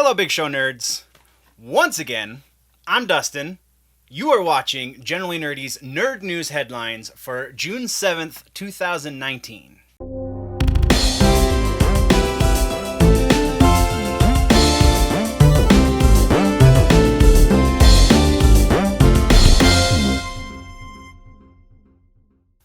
Hello, Big Show nerds. Once again, I'm Dustin. You are watching Generally Nerdy's Nerd News Headlines for June 7th, 2019.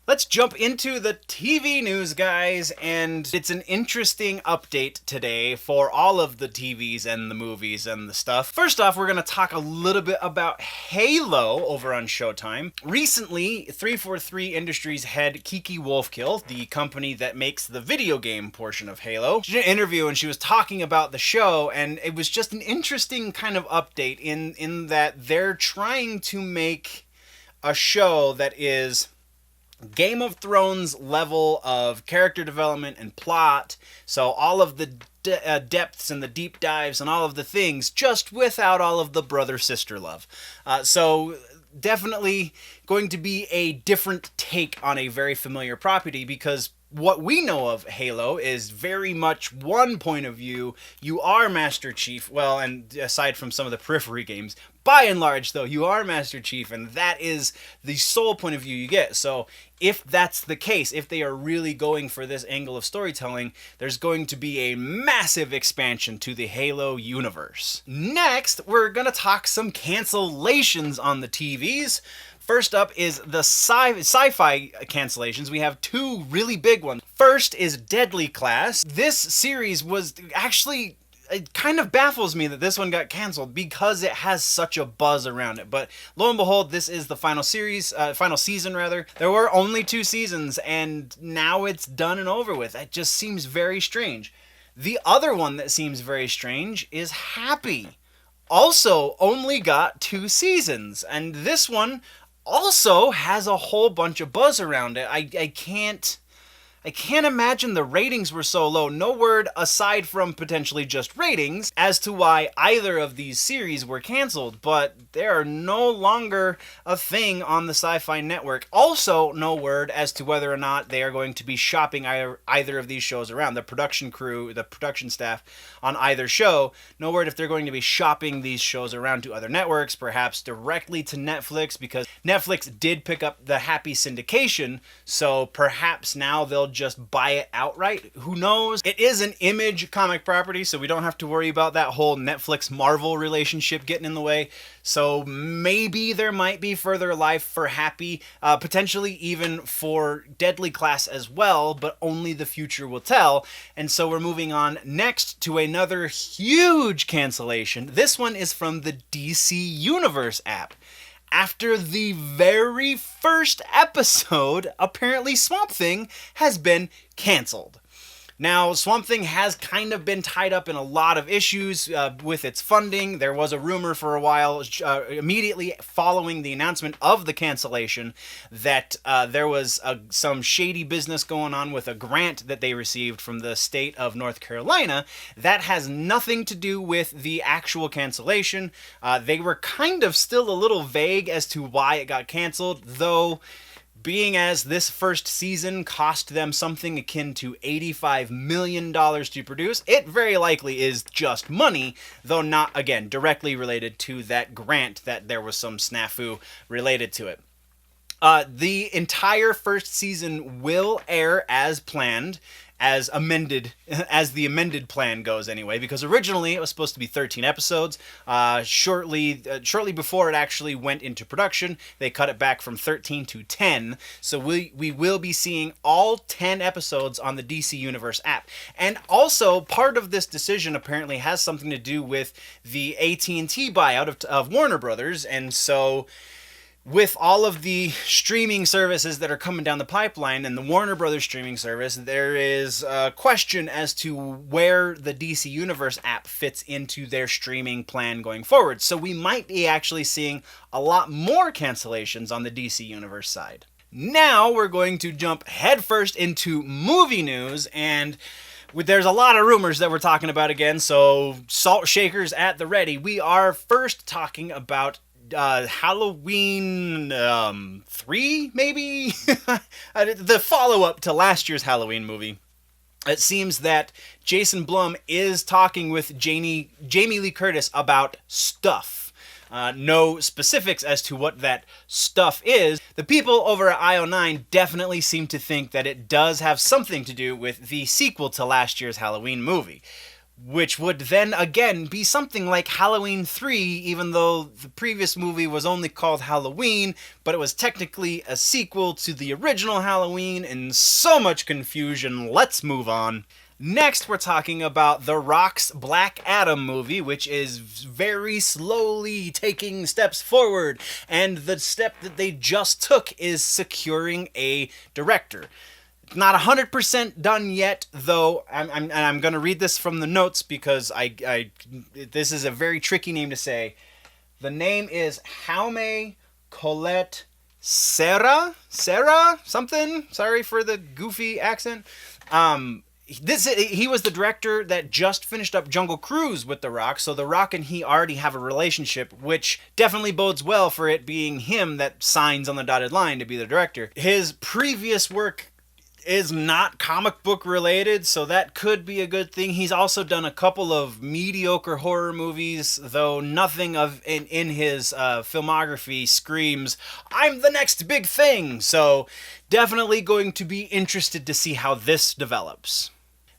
Let's jump into the TV news, guys, and it's an interesting update today for all of the TVs and the movies and the stuff. First off, we're going to talk a little bit about Halo over on Showtime. Recently, 343 Industries head Kiki Wolfkill, the company that makes the video game portion of Halo, she did an interview and she was talking about the show, and it was just an interesting kind of update in that they're trying to make a show that is Game of Thrones level of character development and plot, so all of the depths and the deep dives and all of the things, just without all of the brother-sister love. So definitely going to be a different take on a very familiar property, because what we know of Halo is very much one point of view. You are Master Chief, well, and aside from some of the periphery games, by and large, though, you are Master Chief, and that is the sole point of view you get. So if that's the case, if they are really going for this angle of storytelling, there's going to be a massive expansion to the Halo universe. Next, we're going to talk some cancellations on the TVs. First up is the SciFi cancellations. We have two really big ones. First is Deadly Class. This series was actually... It kind of baffles me that this one got canceled because it has such a buzz around it. But lo and behold, this is the final season rather. There were only 2 seasons and now it's done and over with. It just seems very strange. The other one that seems very strange is Happy. Also only got 2 seasons, and this one also has a whole bunch of buzz around it. I can't imagine the ratings were so low. No word, aside from potentially just ratings, as to why either of these series were canceled, but they are no longer a thing on the Sci-Fi Network. Also, no word as to whether or not they are going to be shopping either of these shows around. The production crew, the production staff on either show, no word if they're going to be shopping these shows around to other networks, perhaps directly to Netflix, because Netflix did pick up the Happy syndication, so perhaps now they'll just buy it outright. Who knows? It is an Image comic property, so we don't have to worry about that whole Netflix-Marvel relationship getting in the way. So maybe there might be further life for Happy, potentially even for Deadly Class as well, but only the future will tell. And so we're moving on next to another huge cancellation. This one is from the DC Universe app. After the very first episode, apparently Swamp Thing has been canceled. Now, Swamp Thing has kind of been tied up in a lot of issues with its funding. There was a rumor for a while, immediately following the announcement of the cancellation, that there was some shady business going on with a grant that they received from the state of North Carolina. That has nothing to do with the actual cancellation. They were kind of still a little vague as to why it got canceled, though... Being as this first season cost them something akin to $85 million to produce, it very likely is just money, though not, again, directly related to that grant that there was some snafu related to it. The entire first season will air as planned, as the amended plan goes anyway, because originally it was supposed to be 13 episodes. Shortly before it actually went into production, they cut it back from 13 to 10. So we will be seeing all 10 episodes on the DC Universe app. And also, part of this decision apparently has something to do with the AT&T buyout of Warner Brothers, and so... With all of the streaming services that are coming down the pipeline and the Warner Brothers streaming service, there is a question as to where the DC Universe app fits into their streaming plan going forward. So we might be actually seeing a lot more cancellations on the DC Universe side. Now we're going to jump headfirst into movie news, and there's a lot of rumors that we're talking about again, so salt shakers at the ready. We are first talking about Halloween 3, maybe? The follow-up to last year's Halloween movie. It seems that Jason Blum is talking with Jamie Lee Curtis about stuff. No specifics as to what that stuff is. The people over at IO9 definitely seem to think that it does have something to do with the sequel to last year's Halloween movie, which would then again be something like Halloween 3, even though the previous movie was only called Halloween, but it was technically a sequel to the original Halloween, and so much confusion. Let's move on. Next, we're talking about The Rock's Black Adam movie, which is very slowly taking steps forward, and the step that they just took is securing a director. Not 100% done yet, though. I'm going to read this from the notes because this is a very tricky name to say. The name is Jaume Collet Serra something. Sorry for the goofy accent. He was the director that just finished up Jungle Cruise with The Rock, so The Rock and he already have a relationship, which definitely bodes well for it being him that signs on the dotted line to be the director. His previous work is not comic book related, so that could be a good thing. He's also done a couple of mediocre horror movies, though nothing in his filmography screams, I'm the next big thing. So definitely going to be interested to see how this develops.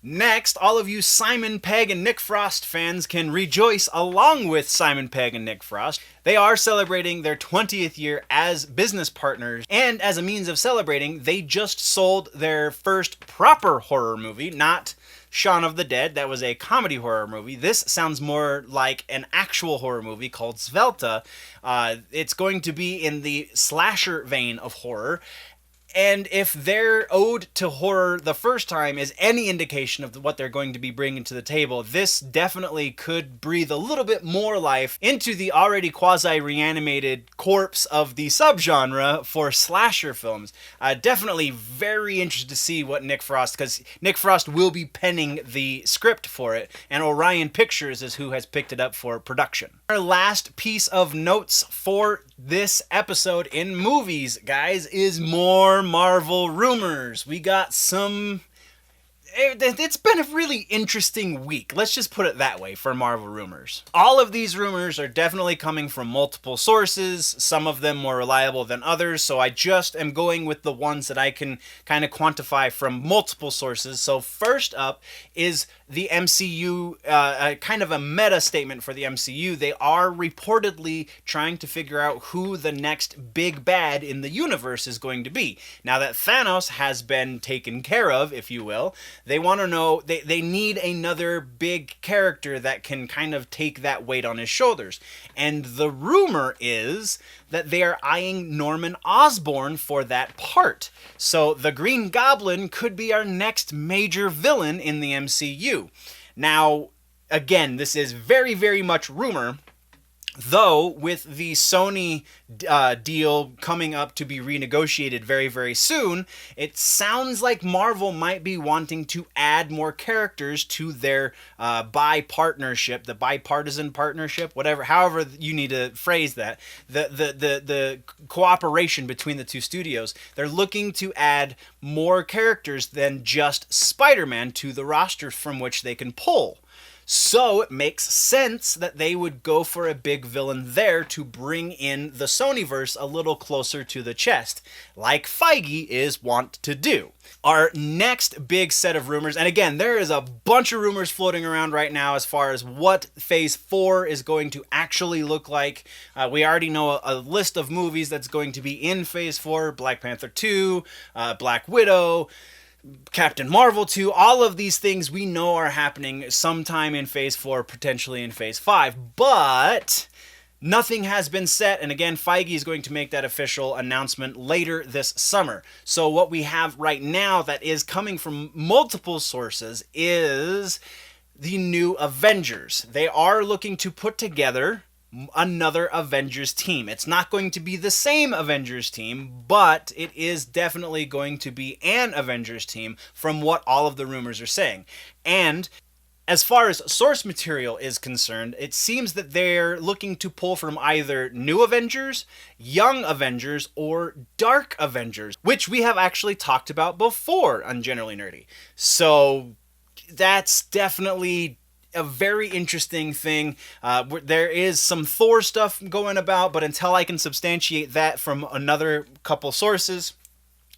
Next, all of you Simon Pegg and Nick Frost fans can rejoice along with Simon Pegg and Nick Frost. They are celebrating their 20th year as business partners, and as a means of celebrating, they just sold their first proper horror movie, not Shaun of the Dead. That was a comedy horror movie. This sounds more like an actual horror movie called Svelta. It's going to be in the slasher vein of horror. And if their ode to horror the first time is any indication of what they're going to be bringing to the table, this definitely could breathe a little bit more life into the already quasi-reanimated corpse of the subgenre for slasher films. Definitely very interested to see what Nick Frost, because Nick Frost will be penning the script for it, and Orion Pictures is who has picked it up for production. Our last piece of notes for this episode in movies, guys, is more Marvel rumors. We got some... It's been a really interesting week. Let's just put it that way for Marvel rumors. All of these rumors are definitely coming from multiple sources, some of them more reliable than others, so I just am going with the ones that I can kind of quantify from multiple sources. So first up is the MCU, kind of a meta statement for the MCU. They are reportedly trying to figure out who the next big bad in the universe is going to be. Now that Thanos has been taken care of, if you will, they want to know, they need another big character that can kind of take that weight on his shoulders. And the rumor is that they are eyeing Norman Osborn for that part. So the Green Goblin could be our next major villain in the MCU. Now, again, this is very, very much rumor. Though, with the Sony deal coming up to be renegotiated very, very soon, it sounds like Marvel might be wanting to add more characters to their bi-partnership, the bipartisan partnership, whatever, however you need to phrase that, the cooperation between the two studios. They're looking to add more characters than just Spider-Man to the roster from which they can pull. So it makes sense that they would go for a big villain there to bring in the Sonyverse a little closer to the chest, like Feige is wont to do. Our next big set of rumors, and again, there is a bunch of rumors floating around right now as far as what Phase 4 is going to actually look like. We already know a list of movies that's going to be in Phase 4, Black Panther 2, Black Widow, Captain Marvel 2, all of these things we know are happening sometime in Phase 4, potentially in Phase 5, but nothing has been set, and again, Feige is going to make that official announcement later this summer. So what we have right now that is coming from multiple sources is the new Avengers. They are looking to put together another Avengers team. It's not going to be the same Avengers team, but it is definitely going to be an Avengers team from what all of the rumors are saying. And as far as source material is concerned, it seems that they're looking to pull from either New Avengers, Young Avengers, or Dark Avengers, which we have actually talked about before on Generally Nerdy. So that's definitely a very interesting thing. There is some Thor stuff going about, but until I can substantiate that from another couple sources,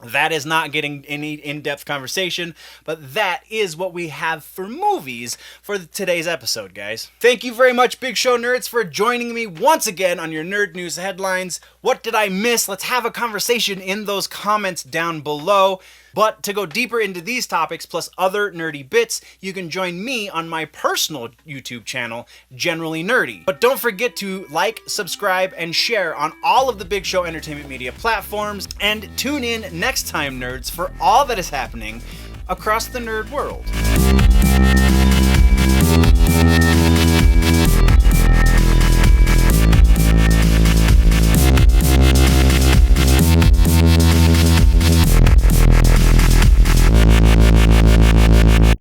that is not getting any in-depth conversation, but that is what we have for movies for today's episode, guys. Thank you very much, Big Show nerds, for joining me once again on your Nerd News headlines. What did I miss? Let's have a conversation in those comments down below. But to go deeper into these topics, plus other nerdy bits, you can join me on my personal YouTube channel, Generally Nerdy. But don't forget to like, subscribe, and share on all of the Big Show Entertainment Media platforms, and tune in next time, nerds, for all that is happening across the nerd world.